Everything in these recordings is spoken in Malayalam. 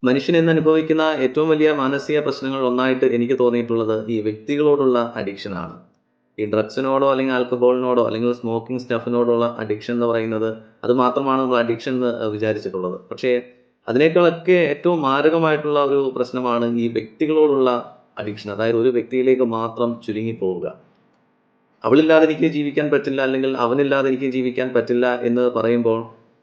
മനുഷ്യൻ ഇന്ന് അനുഭവിക്കുന്ന ഏറ്റവും വലിയ മാനസിക പ്രശ്നങ്ങളിൽ ഒന്നായിട്ട് എനിക്ക് തോന്നിയിട്ടുള്ളത് ഈ വ്യക്തികളോടുള്ള അഡിക്ഷനാണ്. ഈ ഡ്രഗ്സിനോടോ അല്ലെങ്കിൽ ആൽക്കഹോളിനോടോ അല്ലെങ്കിൽ സ്മോക്കിംഗ് സ്റ്റഫിനോടുള്ള അഡിക്ഷൻ എന്ന് പറയുന്നത് അത് മാത്രമാണ് നമ്മൾ അഡിക്ഷൻ എന്ന് വിചാരിച്ചിട്ടുള്ളത്. പക്ഷേ അതിനേക്കാളൊക്കെ ഏറ്റവും മാരകമായിട്ടുള്ള ഒരു പ്രശ്നമാണ് ഈ വ്യക്തികളോടുള്ള അഡിക്ഷൻ. അതായത് ഒരു വ്യക്തിയിലേക്ക് മാത്രം ചുരുങ്ങിപ്പോവുക. അവളില്ലാതെ എനിക്ക് ജീവിക്കാൻ പറ്റില്ല, അല്ലെങ്കിൽ അവനില്ലാതെ എനിക്ക് ജീവിക്കാൻ പറ്റില്ല എന്ന് പറയുമ്പോൾ,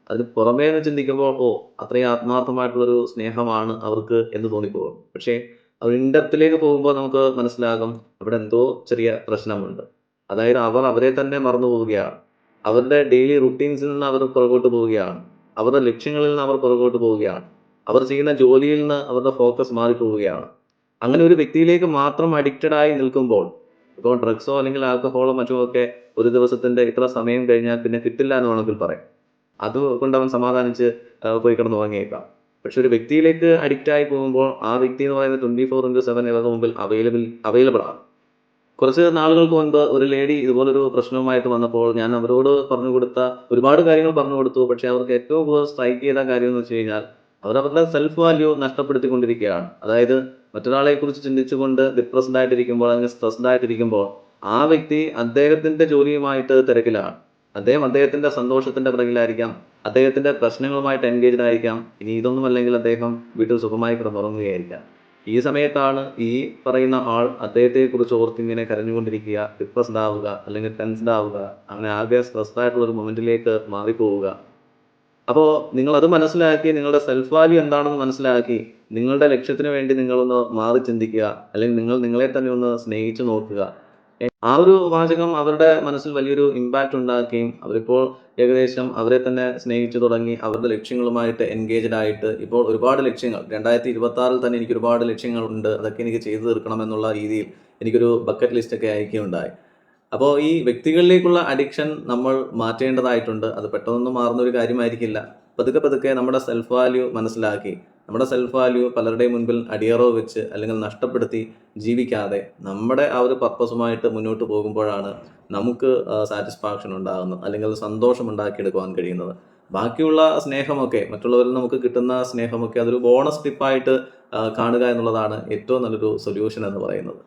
അതിന് പുറമേ നിന്ന് ചിന്തിക്കുമ്പോൾ, അത്രയും ആത്മാർത്ഥമായിട്ടുള്ളൊരു സ്നേഹമാണ് അവർക്ക് എന്ന് തോന്നിപ്പോകും. പക്ഷേ അത് ഡെപ്തിലേക്ക് പോകുമ്പോൾ നമുക്ക് മനസ്സിലാകും, അവിടെ എന്തോ ചെറിയ പ്രശ്നമുണ്ട്. അതായത് അവർ അവരെ തന്നെ മറന്നു പോവുകയാണ്. അവരുടെ ഡെയിലി റുട്ടീൻസിൽ നിന്ന് അവർ പുറകോട്ട് പോവുകയാണ്. അവരുടെ ലക്ഷ്യങ്ങളിൽ നിന്ന് അവർ പുറകോട്ട് പോവുകയാണ്. അവർ ചെയ്യുന്ന ജോലിയിൽ നിന്ന് അവരുടെ ഫോക്കസ് മാറിപ്പോവുകയാണ്. അങ്ങനെ ഒരു വ്യക്തിയിലേക്ക് മാത്രം അഡിക്റ്റഡ് ആയി നിൽക്കുമ്പോൾ, ഇപ്പോൾ ഡ്രഗ്സോ അല്ലെങ്കിൽ ആൽക്കഹോളോ മറ്റോ ഒക്കെ ഒരു ദിവസത്തിന്റെ ഇത്ര സമയം കഴിഞ്ഞാൽ പിന്നെ കിട്ടില്ല എന്ന് വേണമെങ്കിൽ പറയാം. അതുകൊണ്ട് അവൻ സമാധാനിച്ച് പോയി കിടന്ന് ഉറങ്ങിയേക്കാം. പക്ഷെ ഒരു വ്യക്തിയിലേക്ക് അഡിക്റ്റ് ആയി പോകുമ്പോൾ ആ വ്യക്തി എന്ന് പറയുന്നത് 24/7 ഇവരുടെ മുമ്പിൽ അവൈലബിൾ ആണ്. കുറച്ച് നാളുകൾക്ക് മുൻപ് ഒരു ലേഡി ഇതുപോലൊരു പ്രശ്നവുമായിട്ട് വന്നപ്പോൾ ഞാൻ അവരോട് പറഞ്ഞു കൊടുത്ത ഒരുപാട് കാര്യങ്ങൾ പറഞ്ഞു കൊടുത്തു. പക്ഷെ അവർക്ക് ഏറ്റവും കൂടുതൽ സ്ട്രൈക്ക് ചെയ്ത കാര്യം എന്ന് വെച്ച് കഴിഞ്ഞാൽ അവരവരുടെ സെൽഫ് വാല്യൂ നഷ്ടപ്പെടുത്തിക്കൊണ്ടിരിക്കുകയാണ്. അതായത് മറ്റൊരാളെ കുറിച്ച് ചിന്തിച്ചുകൊണ്ട് ഡിപ്രസ്ഡ് ആയിട്ടിരിക്കുമ്പോൾ അല്ലെങ്കിൽ സ്ട്രെസ്ഡ് ആയിട്ടിരിക്കുമ്പോൾ ആ വ്യക്തി അദ്ദേഹത്തിന്റെ ജോലിയുമായിട്ട് തിരക്കിലാണ്. അദ്ദേഹം അദ്ദേഹത്തിന്റെ സന്തോഷത്തിന്റെ പിറകിലായിരിക്കാം. അദ്ദേഹത്തിന്റെ പ്രശ്നങ്ങളുമായിട്ട് എൻഗേജ്ഡ് ആയിരിക്കാം. ഇനി ഇതൊന്നും അല്ലെങ്കിൽ അദ്ദേഹം വീട്ടിൽ സുഖമായി കിടന്നുറങ്ങുകയായിരിക്കാം. ഈ സമയത്താണ് ഈ പറയുന്ന ആൾ അദ്ദേഹത്തെക്കുറിച്ച് ഓർത്തിങ്ങനെ കരഞ്ഞുകൊണ്ടിരിക്കുക, ഡിപ്രസ്ഡ് ആവുക, അല്ലെങ്കിൽ ടെൻസ്ഡ് ആവുക, അങ്ങനെ ആകെ സ്ട്രെസ്ഡ് ആയിട്ടുള്ള ഒരു മൊമെന്റിലേക്ക് മാറിപ്പോവുക. അപ്പോൾ നിങ്ങളത് മനസ്സിലാക്കി നിങ്ങളുടെ സെൽഫ് വാല്യൂ എന്താണെന്ന് മനസ്സിലാക്കി നിങ്ങളുടെ ലക്ഷ്യത്തിന് വേണ്ടി നിങ്ങളൊന്ന് മാറി ചിന്തിക്കുക, അല്ലെങ്കിൽ നിങ്ങൾ നിങ്ങളെ തന്നെ ഒന്ന് സ്നേഹിച്ചു നോക്കുക. ആ ഒരു വാചകം അവരുടെ മനസ്സിൽ വലിയൊരു ഇമ്പാക്റ്റ് ഉണ്ടാക്കുകയും അവരിപ്പോൾ ഏകദേശം അവരെ തന്നെ സ്നേഹിച്ചു തുടങ്ങി അവരുടെ ലക്ഷ്യങ്ങളുമായിട്ട് എൻഗേജ്ഡ് ആയിട്ട് ഇപ്പോൾ ഒരുപാട് ലക്ഷ്യങ്ങൾ 2026 തന്നെ എനിക്ക് ഒരുപാട് ലക്ഷ്യങ്ങളുണ്ട്, അതൊക്കെ എനിക്ക് ചെയ്തു തീർക്കണം എന്നുള്ള രീതിയിൽ എനിക്കൊരു ബക്കറ്റ് ലിസ്റ്റ് ഒക്കെ അയക്കുകയുണ്ടായി. അപ്പോൾ ഈ വ്യക്തികളിലേക്കുള്ള അഡിക്ഷൻ നമ്മൾ മാറ്റേണ്ടതായിട്ടുണ്ട്. അത് പെട്ടെന്നൊന്നും മാറുന്ന ഒരു കാര്യമായിരിക്കില്ല. പതുക്കെ പതുക്കെ നമ്മുടെ സെൽഫ് വാല്യൂ മനസ്സിലാക്കി നമ്മുടെ സെൽഫ് വാല്യൂ പലരുടെയും മുൻപിൽ അടിയറവ് വെച്ച് അല്ലെങ്കിൽ നഷ്ടപ്പെടുത്തി ജീവിക്കാതെ നമ്മുടെ ആ ഒരു പർപ്പസുമായിട്ട് മുന്നോട്ട് പോകുമ്പോഴാണ് നമുക്ക് സാറ്റിസ്ഫാക്ഷൻ ഉണ്ടാകുന്നത്, അല്ലെങ്കിൽ സന്തോഷം ഉണ്ടാക്കിയെടുക്കുവാൻ കഴിയുന്നത്. ബാക്കിയുള്ള സ്നേഹമൊക്കെ മറ്റുള്ളവരിൽ നമുക്ക് കിട്ടുന്ന സ്നേഹമൊക്കെ അതൊരു ബോണസ് ടിപ്പായിട്ട് കാണുക എന്നുള്ളതാണ് ഏറ്റവും നല്ലൊരു സൊല്യൂഷൻ എന്ന് പറയുന്നത്.